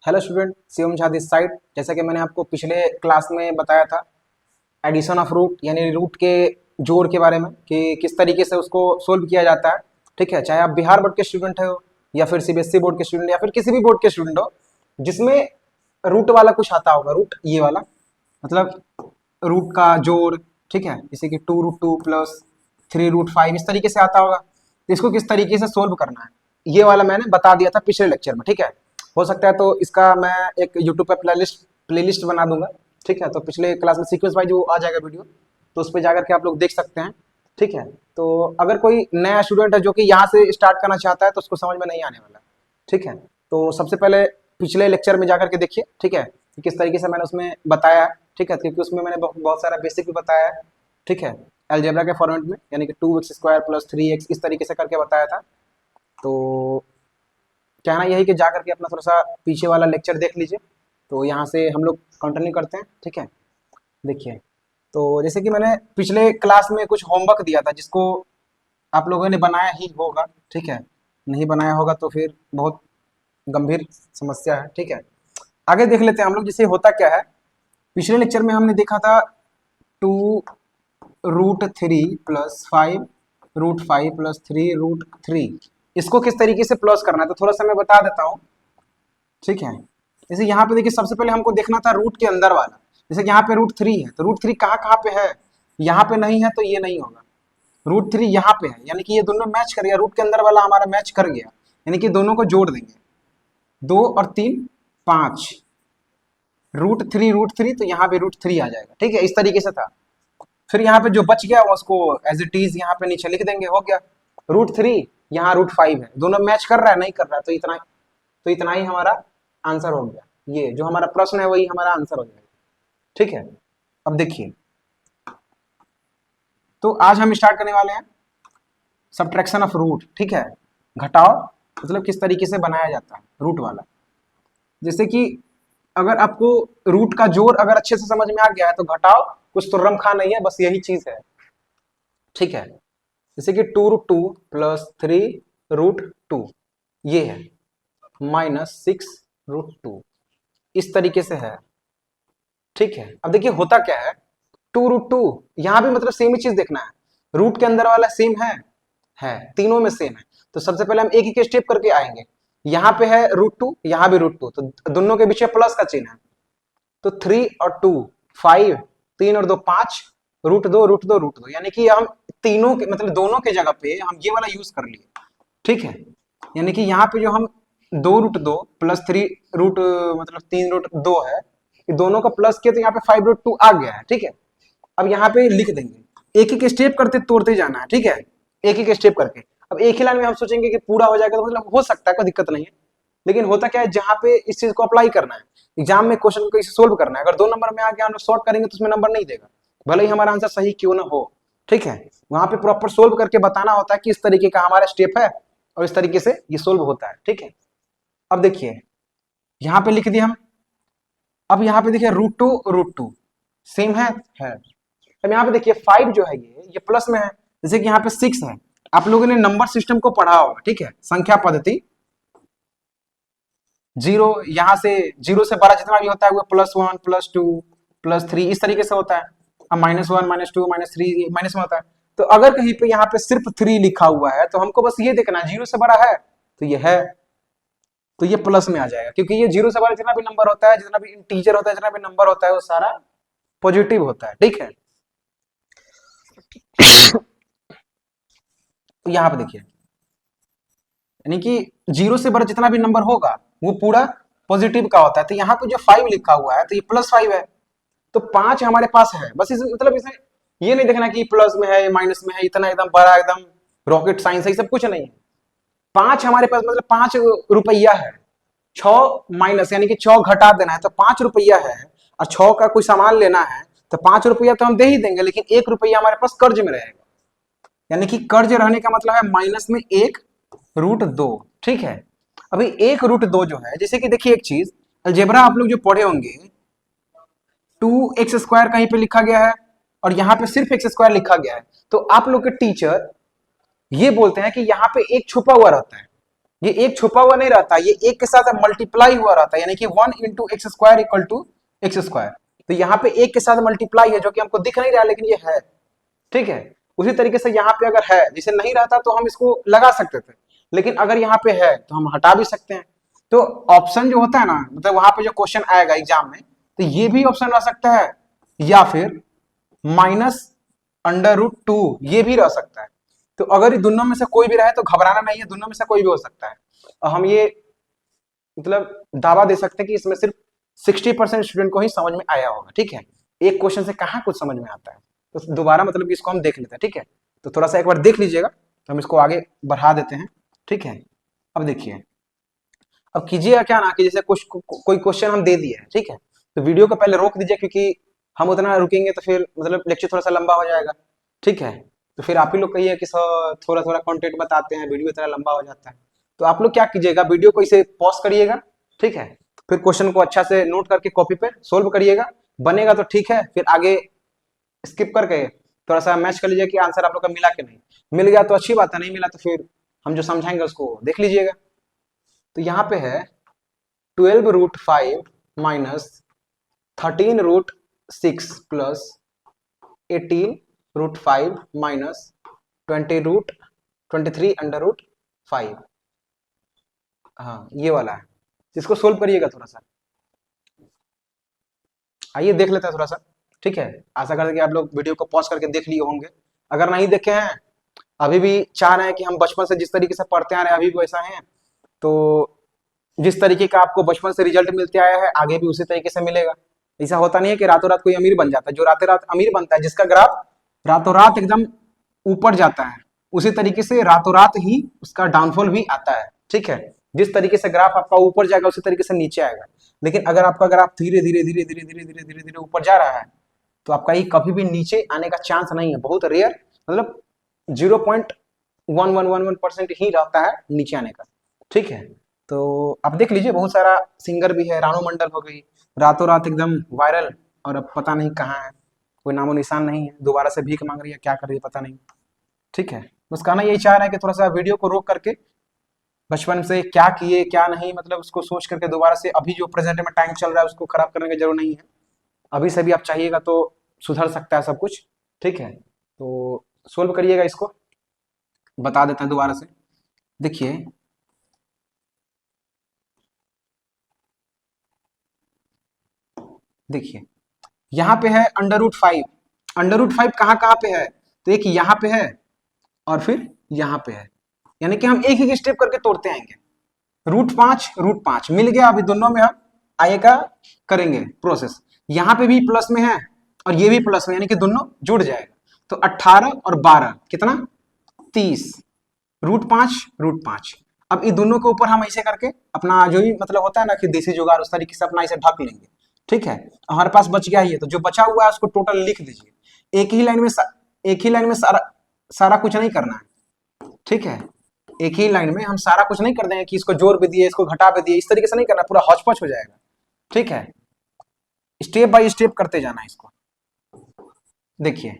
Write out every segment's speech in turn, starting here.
Hello student, Shivam Jha this side. जैसा कि मैंने आपको पिछले क्लास में बताया था एडिशन ऑफ रूट यानी रूट के जोड़ के बारे में कि किस तरीके से उसको सोल्व किया जाता है। ठीक है, चाहे आप बिहार बोर्ड के स्टूडेंट हो या फिर सीबीएसई बोर्ड के स्टूडेंट या फिर किसी भी बोर्ड के स्टूडेंट हो जिसमें रूट वाला कुछ आता होगा। रूट ये वाला मतलब रूट का जोड़। ठीक है, जैसे कि 2√2 प्लस 3√5 इस तरीके से आता होगा। तो इसको किस तरीके से सोल्व करना है ये वाला मैंने बता दिया था पिछले लेक्चर में। ठीक है, हो सकता है तो इसका मैं एक यूट्यूब पे प्लेलिस्ट बना दूंगा। ठीक है, तो पिछले क्लास में सीक्वेंस वाइज वो आ जाएगा वीडियो, तो उस पर जाकर के आप लोग देख सकते हैं। ठीक है, तो अगर कोई नया स्टूडेंट है जो कि यहाँ से स्टार्ट करना चाहता है तो उसको समझ में नहीं आने वाला। ठीक है, तो सबसे पहले पिछले लेक्चर में जाकर के देखिए। ठीक है, कि किस तरीके से मैंने उसमें बताया है। ठीक है, क्योंकि उसमें मैंने बहुत सारा बेसिक भी बताया है। ठीक है, अलजेब्रा के फॉर्मेट में यानी कि 2x² प्लस 3x इस तरीके से करके बताया था। तो कहना यही कि जा करके अपना थोड़ा सा पीछे वाला लेक्चर देख लीजिए। तो यहाँ से हम लोग कंटिन्यू करते हैं। ठीक है, देखिए, तो जैसे कि मैंने पिछले क्लास में कुछ होमवर्क दिया था जिसको आप लोगों ने बनाया ही होगा। ठीक है, नहीं बनाया होगा तो फिर बहुत गंभीर समस्या है। ठीक है, आगे देख लेते हैं हम लोग। जैसे होता क्या है, पिछले लेक्चर में हमने देखा था 2√3 प्लस 5√5 प्लस 3√3 इसको किस तरीके से प्लस करना है, तो थोड़ा सा मैं बता देता हूँ। ठीक है, जैसे यहाँ पे देखिए, सबसे पहले हमको देखना था रूट के अंदर वाला। जैसे कि यहाँ पे √3 है तो √3 कहाँ कहाँ पे है, यहाँ पे नहीं है तो ये नहीं होगा। √3 यहाँ पे है यानी कि ये दोनों मैच कर गया, रूट के अंदर वाला हमारा मैच कर गया, यानी कि दोनों को जोड़ देंगे। 2 और 3 5, √3 तो यहाँ पे √3 आ जाएगा। ठीक है, इस तरीके से था। फिर यहाँ पे जो बच गया उसको एज इट इज यहाँ पे नीचे लिख देंगे, हो गया। √3 यहाँ √5 है, दोनों मैच कर रहा है नहीं कर रहा है, तो इतना ही हमारा आंसर हो गया। ये जो हमारा प्रश्न है वही हमारा आंसर हो जाएगा। ठीक है, अब देखिए, तो आज हम स्टार्ट करने वाले हैं सब्ट्रैक्शन ऑफ रूट। ठीक है, घटाओ मतलब किस तरीके से बनाया जाता है रूट वाला। जैसे कि अगर आपको रूट का जोड़ अगर अच्छे से समझ में आ गया है तो घटाओ कुछ तो रमखा नहीं है, बस यही चीज है। ठीक है, जैसे कि 2√2 प्लस 3√2 ये है, -6√2 इस तरीके से है। ठीक है, अब देखिए होता क्या है, 2√2 यहाँ भी मतलब सेम ही चीज देखना है। रूट के अंदर वाला सेम है तीनों में सेम है। तो सबसे पहले हम एक एक स्टेप करके आएंगे। यहाँ पे है √2, यहाँ भी √2, तो दोनों के बीच में प्लस का चिन्ह है। तो 3 और 2 5, 3 और 2 5, √2 यानी कि हम तीनों के मतलब दोनों के जगह पे हम ये वाला यूज कर लिए। ठीक है, यानी कि यहाँ पे जो हम 2√2 प्लस 3 रूट मतलब 3√2 है, ये दोनों का प्लस किया तो यहाँ पे 5√2 आ गया है। ठीक है, अब यहाँ पे लिख देंगे, एक एक स्टेप करते तोड़ते जाना है। ठीक है, एक एक स्टेप करके। अब एक ही लाइन में हम सोचेंगे कि पूरा हो जाएगा, तो मतलब हो सकता है, कोई दिक्कत नहीं है। लेकिन होता क्या है, जहाँ पे इस चीज को अप्लाई करना है, एग्जाम में क्वेश्चन को इसे सोल्व करना है, अगर 2 नंबर में आ गया हम लोग शॉर्ट करेंगे तो उसमें नंबर नहीं देगा, भले ही हमारा आंसर सही क्यों ना हो। ठीक है, वहां पे प्रॉपर सोल्व करके बताना होता है कि इस तरीके का हमारा स्टेप है और इस तरीके से ये सोल्व होता है। ठीक है, अब देखिए यहाँ पे लिख दिया हम। अब यहाँ पे देखिए √2 सेम है। अब यहाँ पे देखिए 5 जो है ये प्लस में है, जैसे कि यहाँ पे 6 है। आप लोगों ने नंबर सिस्टम को पढ़ा होगा। ठीक है, संख्या पद्धति। जीरो यहाँ से 0 से 12 जितना भी होता है वो +1 +2 +3 इस तरीके से होता है। अब -1 -2 -3 -1 होता है। तो अगर कहीं पे यहाँ पे सिर्फ 3 लिखा हुआ है तो हमको बस ये देखना है 0 से बड़ा है तो ये है, तो ये प्लस में आ जाएगा, क्योंकि ये 0 से बड़ा जितना भी नंबर होता है, जितना भी इंटीजर होता है, जितना भी नंबर होता है वो सारा पॉजिटिव होता है। ठीक है, तो यहाँ पे देखिए, यानी कि 0 से बड़ा जितना भी नंबर होगा वो पूरा पॉजिटिव का होता है। तो यहाँ पे जो 5 लिखा हुआ है तो ये +5 है, तो 5 हमारे पास है। बस इसे मतलब इसे ये नहीं देखना कि प्लस में है माइनस में है, इतना एकदम बड़ा एकदम रॉकेट साइंस है, सब कुछ नहीं है। 5 हमारे पास मतलब 5 रुपया है। 6 माइनस यानी कि 6 घटा देना है तो 5 रुपया है, और 6 का कोई सामान लेना है तो 5 रुपया तो हम दे ही देंगे, लेकिन 1 रुपया हमारे पास कर्ज में रहेगा। यानी कि कर्ज रहने का मतलब है माइनस में 1√2। ठीक है, अभी 1√2 जो है, जैसे कि देखिए एक चीज अलजेब्रा आप लोग जो पढ़े होंगे, 2x² कहीं पे लिखा गया है और यहाँ पे सिर्फ x² लिखा गया है, तो आप लोग के टीचर ये बोलते हैं कि यहाँ पे एक छुपा हुआ रहता है। ये एक छुपा हुआ नहीं रहता, ये एक के साथ मल्टीप्लाई हुआ रहता है, यानी कि 1 × x² इक्वल टू x²। तो यहाँ पे एक के साथ मल्टीप्लाई है जो कि हमको दिख नहीं रहा लेकिन ये है, ठीक है। उसी तरीके से यहाँ पे अगर है, जैसे नहीं रहता तो हम इसको लगा सकते थे, लेकिन अगर यहाँ पे है तो हम हटा भी सकते हैं। तो ऑप्शन जो होता है ना, मतलब वहां पे जो क्वेश्चन आएगा एग्जाम में, तो ये भी ऑप्शन रह सकता है, या फिर -√2 ये भी रह सकता है। तो अगर ये दोनों में से कोई भी रहे तो घबराना नहीं है, दोनों में से कोई भी हो सकता है। और हम ये मतलब दावा दे सकते हैं कि इसमें सिर्फ 60% स्टूडेंट को ही समझ में आया होगा, ठीक है। एक क्वेश्चन से कहाँ कुछ समझ में आता है, तो दोबारा मतलब कि इसको हम देख लेते हैं, ठीक है। तो थोड़ा सा एक बार देख लीजिएगा, तो हम इसको आगे बढ़ा देते हैं, ठीक है। अब देखिए, अब कीजिएगा क्या ना कि जैसे कुछ कोई क्वेश्चन हम दे दिए है, ठीक है, तो वीडियो को पहले रोक दीजिए, क्योंकि हम उतना रुकेंगे तो फिर मतलब लेक्चर थोड़ा सा लंबा हो जाएगा, ठीक है। तो फिर आप ही लोग कहिए कि सर थोड़ा थोड़ा कंटेंट बताते हैं, वीडियो इतना लंबा हो जाता है। तो आप लोग क्या कीजिएगा, वीडियो को इसे पॉज करिएगा, ठीक है, फिर क्वेश्चन को अच्छा से नोट करके कॉपी पे सोल्व करिएगा, बनेगा तो ठीक है, फिर आगे स्किप करके थोड़ा सा मैच कर लीजिए कि आंसर आप लोग का मिला कि नहीं। मिल गया तो अच्छी बात है, नहीं मिला तो फिर हम जो समझाएंगे उसको देख लीजिएगा। तो यहाँ पे है 12√5 - 13√6 प्लस 18√5 -20√23 √5। हाँ ये वाला है, इसको सोल्व करिएगा थोड़ा सा। आइए देख लेते हैं थोड़ा सा, ठीक है। आशा करते हैं कि आप लोग वीडियो को पॉज करके देख लिए होंगे। अगर नहीं देखे हैं, अभी भी चाह रहे हैं कि हम बचपन से जिस तरीके से पढ़ते आ रहे हैं अभी भी वैसा है, तो जिस तरीके का आपको बचपन से रिजल्ट मिलते आया है आगे भी उसी तरीके से मिलेगा। ऐसा होता नहीं है कि रातों रात कोई अमीर बन जाता है, जो रातों रात अमीर बनता है, जिसका ग्राफ रातों रात एकदम ऊपर जाता है, उसी तरीके से रातों रात ही उसका डाउनफॉल भी आता है, ठीक है। जिस तरीके से ग्राफ आपका ऊपर जाएगा उसी तरीके से नीचे आएगा, लेकिन अगर आपका ग्राफ धीरे धीरे धीरे धीरे धीरे धीरे धीरे धीरे ऊपर जा रहा है तो आपका ये कभी भी नीचे आने का चांस नहीं है, बहुत रेयर, मतलब 0.1111% ही रहता है नीचे आने का, ठीक है। तो आप देख लीजिए, बहुत सारा सिंगर भी है, रानू मंडल हो गई, रातों रात एकदम वायरल, और अब पता नहीं कहाँ है, कोई नामो निशान नहीं है, दोबारा से भीख मांग रही है, क्या कर रही है पता नहीं, ठीक है। बस कहना यही चाह रहा है कि थोड़ा सा वीडियो को रोक करके बचपन से क्या किए क्या नहीं, मतलब उसको सोच करके दोबारा से अभी जो प्रेजेंट में टाइम चल रहा है उसको खराब करने की जरूरत नहीं है। अभी से भी आप चाहिएगा तो सुधर सकता है सब कुछ, ठीक है। तो सोल्व करिएगा इसको, बता देता है दोबारा से। देखिए देखिए यहाँ पे है √5, √5 कहाँ कहाँ पे है, तो एक यहाँ पे है और फिर यहाँ पे है, यानी कि हम एक ही स्टेप करके तोड़ते आएंगे। √5 मिल गया, अभी दोनों में हम आगे का करेंगे प्रोसेस। यहाँ पे भी प्लस में है और ये भी प्लस में, यानी कि दोनों जुड़ जाएगा। तो 18 और 12 कितना, 30, √5 अब इन दोनों के ऊपर हम ऐसे करके अपना जो भी मतलब होता है ना कि देसी जुगाड़, उस तरीके से अपना इसे ढक लेंगे, ठीक है। हमारे पास बच गया ही है, तो जो बचा हुआ है उसको टोटल लिख दीजिए। एक ही लाइन में सारा सारा कुछ नहीं करना है, ठीक है। एक ही लाइन में हम सारा कुछ नहीं कर देंगे कि इसको जोड़ भी दिए इसको घटा भी दिए, इस तरीके से नहीं करना, पूरा हौच पौच हो जाएगा, ठीक है। स्टेप बाय स्टेप करते जाना है इसको। देखिए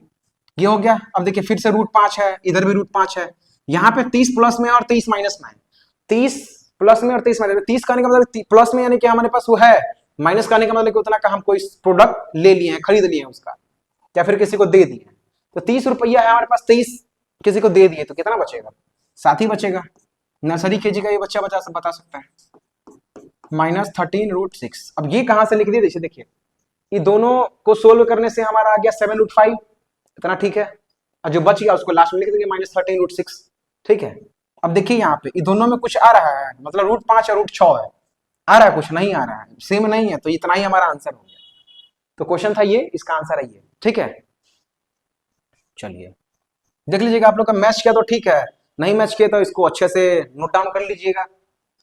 ये हो गया। अब देखिए फिर से √5 है, इधर भी √5 है, यहाँ पे 30 प्लस में और 30 माइनस में है, 30 प्लस में और 30 माइनस में। 30 करने का मतलब प्लस में यानी कि हमारे पास वो है, माइनस करने का मतलब कि उतना का हम कोई प्रोडक्ट ले लिए हैं, खरीद लिए हैं उसका, या फिर किसी को दे दिए। तो 30 रुपया है हमारे पास, 23 किसी को दे दिए तो कितना बचेगा, 7 ही बचेगा। नर्सरी केजी का ये बच्चा बता सकता है, -13√6। अब ये कहां से लिख दिए, देखिए ये दोनों को सोल्व करने से हमारा आ गया 7√5, इतना ठीक है। और जो बच गया उसको लास्ट में लिख देंगे -13√6, ठीक है। अब देखिए यहाँ पे ये दोनों में कुछ आ रहा है, मतलब √5 और √6 है, आ रहा है कुछ नहीं आ रहा है, सेम नहीं है, तो इतना ही हमारा आंसर हो गया। तो क्वेश्चन था ये, इसका आंसर है ये, ठीक है। चलिए देख लीजिएगा, आप लोग का मैच किया तो ठीक है, नहीं मैच किया तो इसको अच्छे से नोट डाउन कर लीजिएगा,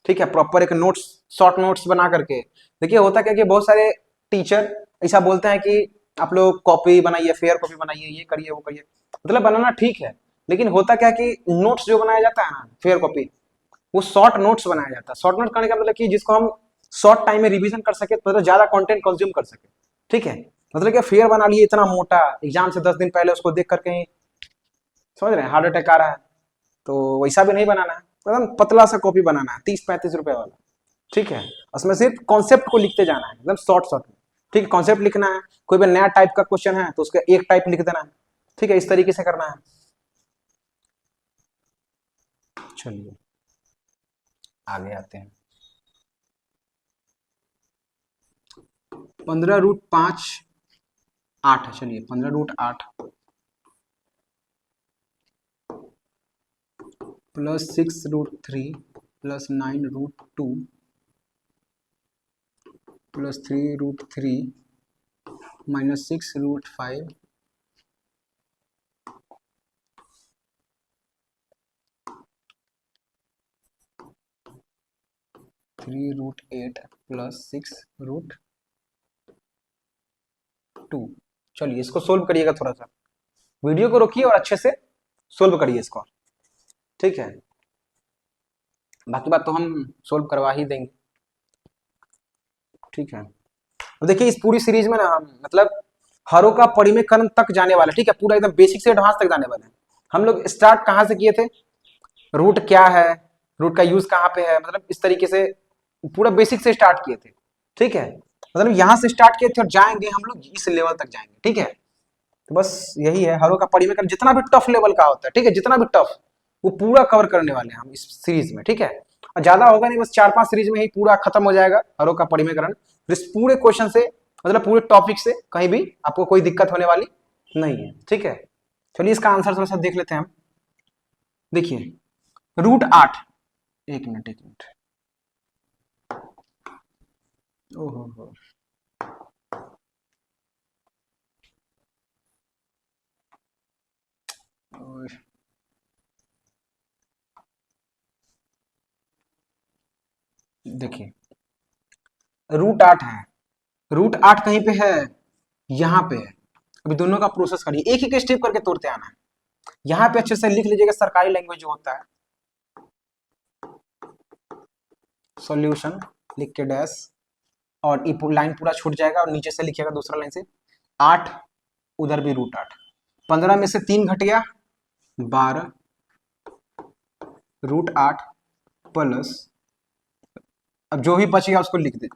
ठीक है। प्रॉपर एक नोट्स, शॉर्ट नोट्स बना करके। देखिए होता क्या कि बहुत सारे टीचर ऐसा बोलते हैं कि आप लोग कॉपी बनाइए, फेयर कॉपी बनाइए, ये करिए वो करिए, मतलब बनाना ठीक है, लेकिन होता क्या कि नोट्स जो बनाया जाता है ना फेयर कॉपी, वो शॉर्ट नोट्स बनाया जाता है। शॉर्ट नोट करने का मतलब कि जिसको हम शॉर्ट टाइम में रिवीजन कर सके, मतलब ज्यादा कंटेंट कंज्यूम कर सके, ठीक है। मतलब क्या फेयर बना लिए इतना मोटा, एग्जाम से 10 दिन पहले उसको देख करके समझ रहे हैं हार्ट अटैक आ रहा है, तो वैसा भी नहीं बनाना है। एकदम पतला सा कॉपी बनाना है 30-35 रुपए वाला, ठीक है। उसमें सिर्फ कॉन्सेप्ट को लिखते जाना है एकदम शॉर्ट शॉर्ट में, ठीक है। कॉन्सेप्ट लिखना है, कोई भी नया टाइप का क्वेश्चन है तो उसका एक टाइप लिख देना है, ठीक है। इस तरीके से करना है। चलिए आगे आते हैं। 15√5 8 है। चलिए 15√8 plus 6√3 plus 9√2 plus 3√3 minus 6√5 3√8 plus 6√2। चलिए इसको सोल्व करिएगा, थोड़ा सा वीडियो को रोकिए और अच्छे से सोल्व करिए इसको, ठीक है। बाकी बात तो हम सोल्व करवा ही देंगे, ठीक है। तो देखिए इस पूरी सीरीज में ना हम मतलब हरों का परिमेयकरण तक जाने वाले, ठीक है। पूरा एकदम बेसिक से एडवांस तक जाने वाले हैं। हम लोग स्टार्ट कहाँ से किए थे, रूट क्या है, रूट का यूज कहाँ पे है, मतलब इस तरीके से पूरा बेसिक से स्टार्ट किए थे, ठीक है। मतलब यहां से स्टार्ट किए थे और जाएंगे हम लोग इस लेवल तक जाएंगे, ठीक है। तो बस यही है, हरों का परिमेयकरण जितना भी टफ लेवल का होता है, ठीक है, जितना भी टफ, वो पूरा कवर करने वाले हैं हम इस सीरीज में, ठीक है। और ज्यादा होगा नहीं, बस 4-5 सीरीज में ही पूरा खत्म हो जाएगा हरों का परिमेयकरण। इस पूरे क्वेश्चन से मतलब पूरे टॉपिक से कहीं भी आपको कोई दिक्कत होने वाली नहीं है, ठीक है। चलिए इसका आंसर थोड़ा सा देख लेते हैं हम। देखिए √8, एक मिनट ओहो, देखिए √8 है, √8 कहीं पे है, यहाँ पे है। अभी दोनों का प्रोसेस करिए, एक एक स्टेप करके तोड़ते आना है। यहाँ पे अच्छे से लिख लीजिएगा सरकारी लैंग्वेज जो होता है, सॉल्यूशन लिख के डैश, और लाइन पूरा छूट जाएगा और नीचे से लिखिएगा दूसरा लाइन से 8, उधर भी √8। 15 में से 3 घट गया 12 √8 प्लस, अब जो भी बच गया उसको लिख दे,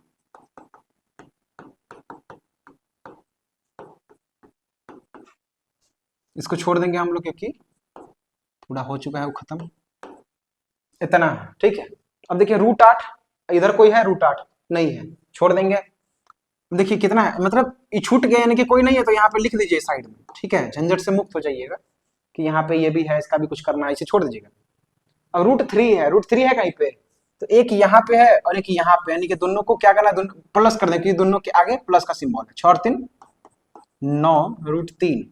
इसको छोड़ देंगे हम लोग क्योंकि पूरा हो चुका है वो खत्म, इतना है, ठीक है। अब देखिए √8, इधर कोई है √8 नहीं है, छोड़ देंगे। देखिए कितना है, मतलब ये छूट गया यानी कि कोई नहीं है, तो यहाँ पे लिख दीजिए साइड में, ठीक है। झंझट से मुक्त हो जाइएगा कि यहाँ पे ये भी है, इसका भी कुछ करना है, इसे छोड़ दीजिएगा। अब √3 है, √3 है कहीं पे, तो एक यहाँ पे है और एक यहाँ पे, यानी कि दोनों को क्या करना है, दोनों प्लस कर दें, क्योंकि दोनों के आगे प्लस का सिंबल है। 6 और 3 9 √3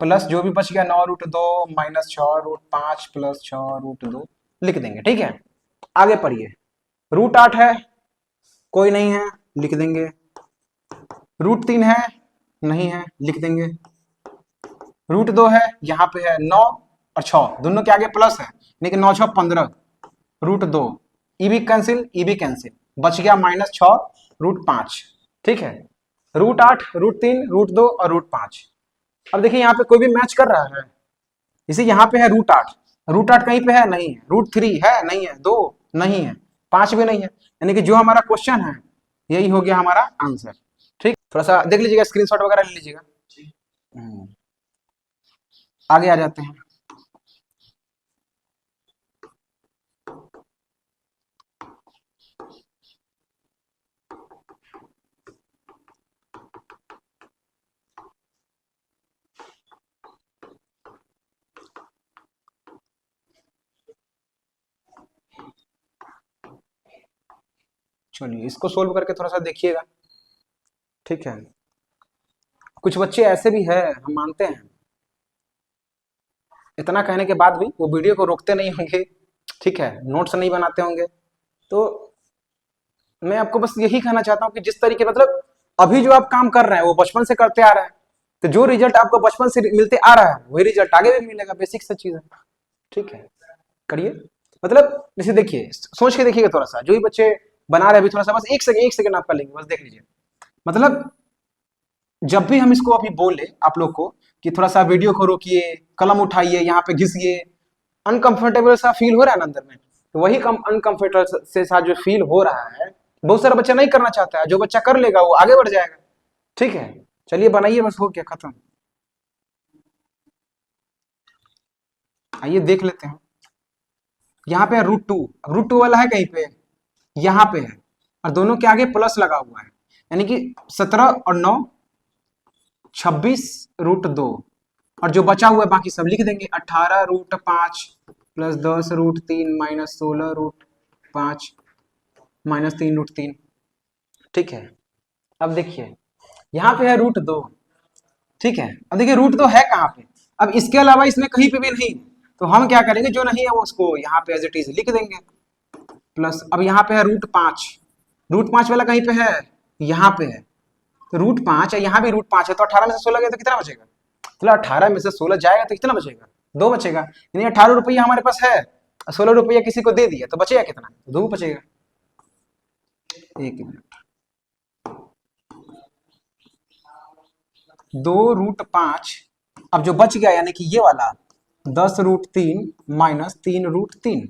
प्लस जो भी बच गया 9 √2 माइनस 6 √5 प्लस 6 √2 लिख देंगे, ठीक है। आगे पढ़िए, √8 है, कोई नहीं है, लिख देंगे। √3 है, नहीं है, लिख देंगे। √2 है, यहाँ पे है 9 और 6 दोनों के आगे प्लस है, लेकिन 9 6 15 √2, ई भी कैंसिल, ई भी कैंसिल, बच गया -6 √5, ठीक है। √8 √3 √2 और √5। अब देखिए यहाँ पे कोई भी मैच कर रहा है, इसे यहाँ पे है √8 कहीं पे है नहीं है, √3 है नहीं है, 2 नहीं है, 5 भी नहीं है, यानी कि जो हमारा क्वेश्चन है यही हो गया हमारा आंसर, ठीक। थोड़ा सा देख लीजिएगा, स्क्रीनशॉट वगैरह ले लीजिएगा। आगे आ जाते हैं। चलिए इसको सोल्व करके थोड़ा सा देखिएगा, ठीक है। कुछ बच्चे ऐसे भी है, हम मानते हैं, इतना कहने के बाद भी वो वीडियो को रोकते नहीं होंगे, ठीक है, नोट्स नहीं बनाते होंगे। तो मैं आपको बस यही कहना चाहता हूँ कि जिस तरीके मतलब अभी जो आप काम कर रहे हैं वो बचपन से करते आ रहे हैं, तो जो रिजल्ट आपको बचपन से मिलते आ रहा है वही रिजल्ट आगे भी मिलेगा, बेसिक सा चीज है, ठीक है। करिए, मतलब जैसे देखिए, सोच के देखिएगा थोड़ा सा, जो भी बच्चे बना रहे हैं अभी, थोड़ा सा बस एक सेकंड आप कर लेंगे, बस देख लीजिए। मतलब जब भी हम इसको अभी बोले आप लोग को कि थोड़ा सा वीडियो को रोकिए, कलम उठाइए, यहाँ पे घिसिए, अनकंफर्टेबल सा फील हो रहा है ना अंदर में, तो वही कम अनकंफर्टेबल से साथ जो फील हो रहा है, बहुत सारा बच्चा नहीं करना चाहता है, जो बच्चा कर लेगा वो आगे बढ़ जाएगा। ठीक है, चलिए बनाइए, बस हो गया खत्म। आइए देख लेते हैं। यहाँ पे है √2, अब √2 वाला है कहीं पे, यहाँ पे है, और दोनों के आगे प्लस लगा हुआ है, यानी कि 17 और 9 26 √2, और जो बचा हुआ है बाकी सब लिख देंगे। 18 √5 प्लस 10 √3 माइनस 16 √5 माइनस 3 √3। ठीक है, अब देखिए यहाँ पे है √2। ठीक है, अब देखिए √2 है कहाँ पे, अब इसके अलावा इसमें कहीं पे भी नहीं, तो हम क्या करेंगे, जो नहीं है वो उसको यहाँ पे एज इट इज लिख देंगे। प्लस अब यहाँ पे है √5, √5 वाला कहीं पे है, यहाँ पे है, तो √5 है, यहाँ भी √5 है, तो 18 में से 16 गया तो कितना बचेगा, चलो 18 में से 16 जाएगा तो कितना बचेगा, 2 बचेगा, यानी 18 रुपया हमारे पास है, 16 रुपया किसी को दे दिया तो बचेगा कितना, 2 बचेगा। एक मिनट, 2 √5, अब जो बच गया यानी कि ये वाला 10 √3 माइनस 3 √3।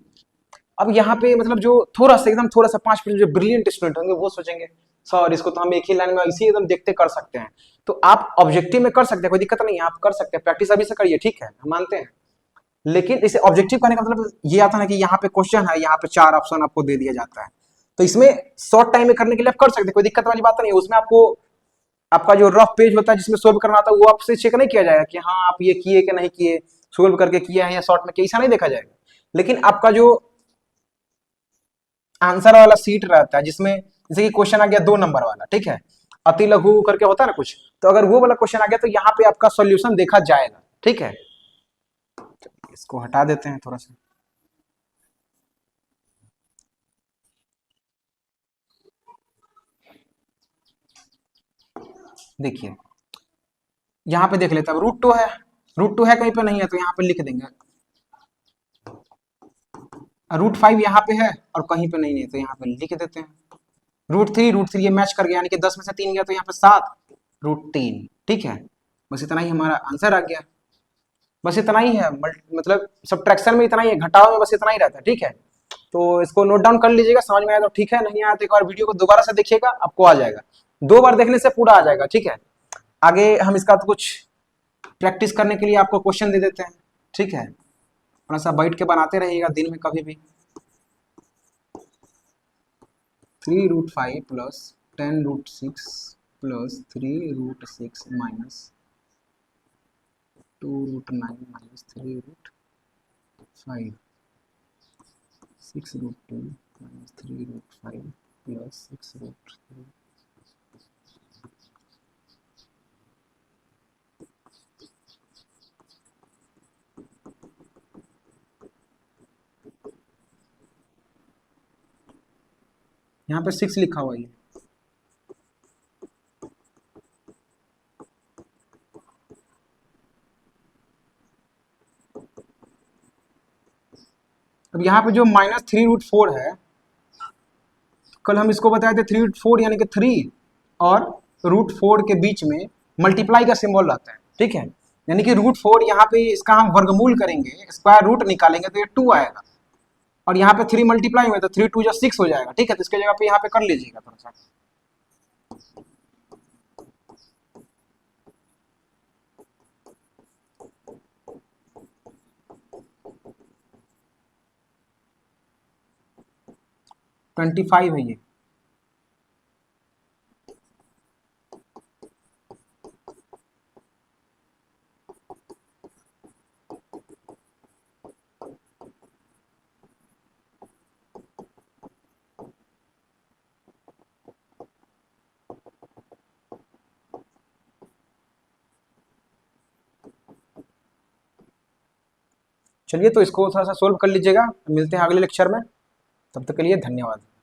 अब यहाँ पे मतलब जो थोड़ा सा एकदम थोड़ा सा 5% जो ब्रिलियंट स्टूडेंट होंगे वो सोचेंगे सर इसको तो हम एक ही लाइन में इसी एकदम देखते कर सकते हैं, तो आप ऑब्जेक्टिव में कर सकते हैं, कोई दिक्कत नहीं है, आप कर सकते हैं, प्रैक्टिस अभी से करिए, ठीक है, हम मानते हैं। लेकिन इसे ऑब्जेक्टिव करने का मतलब ये आता है कि यहाँ पे क्वेश्चन है, यहाँ पे 4 ऑप्शन आपको दे दिया जाता है, तो इसमें शॉर्ट टाइम में करने के लिए आप कर सकते हैं, कोई दिक्कत वाली बात नहीं है। उसमें आपको आपका जो रफ पेज होता है जिसमें सोल्व करना होता है वो आपसे चेक नहीं किया जाएगा कि हाँ आप ये किए कि नहीं किए, सोल्व करके किया है या शॉर्ट में किया, ऐसा नहीं देखा जाएगा। लेकिन आपका जो आंसर वाला सीट रहता है जिसमें जैसे कि क्वेश्चन आ गया 2 नंबर वाला, ठीक है, अति लघु करके होता है ना कुछ, तो अगर वो वाला क्वेश्चन आ गया तो यहाँ पे आपका सॉल्यूशन देखा जाएगा। ठीक है, इसको हटा देते हैं थोड़ा सा। देखिए यहाँ पे देख लेते हैं, √2 है, √2 है कहीं पे नहीं है तो यहाँ पे लिख देंगे, √5 यहाँ पे है और कहीं पे नहीं है तो यहाँ पे लिख देते हैं, √3 ये मैच कर गया, यानी कि 10 में से 3 गया तो यहाँ पे 7 √3। ठीक है, बस इतना ही हमारा आंसर आ गया, बस इतना ही है, मतलब सब्ट्रैक्शन में इतना ही है, घटाव में बस इतना ही रहता है। ठीक है, तो इसको नोट डाउन कर लीजिएगा, समझ में आया तो ठीक है, नहीं आया तो एक और वीडियो को दोबारा से देखिएगा, आपको आ जाएगा, 2 बार देखने से पूरा आ जाएगा। ठीक है, आगे हम इसका तो कुछ प्रैक्टिस करने के लिए आपको क्वेश्चन दे देते हैं। ठीक है, थोड़ा सा बैठ के बनाते रहिएगा दिन में कभी भी। 3 √5 plus 10 √6 plus 3 √6 minus 2 √9 minus 3 √5 6 √2 minus 3 √5 plus 6 √3। यहाँ पे 6 लिखा हुआ है, अब यहाँ पे जो माइनस 3 √4 है, कल हम इसको बताए थे 3 √4 यानी कि 3 और √4 के बीच में मल्टीप्लाई का सिंबल रहता है। ठीक है, यानी कि √4 यहाँ पे इसका हम वर्गमूल करेंगे, स्क्वायर रूट निकालेंगे तो ये 2 आएगा, और यहाँ पे 3 मल्टीप्लाई हुए तो 3 2 6 हो जाएगा। ठीक है, तो इसके जगह पे यहाँ पे कर लीजिएगा थोड़ा सा। ट्वेंटी 25 है ये। चलिए तो इसको थोड़ा सा सोल्व कर लीजिएगा, मिलते हैं अगले लेक्चर में, तब तक के लिए धन्यवाद।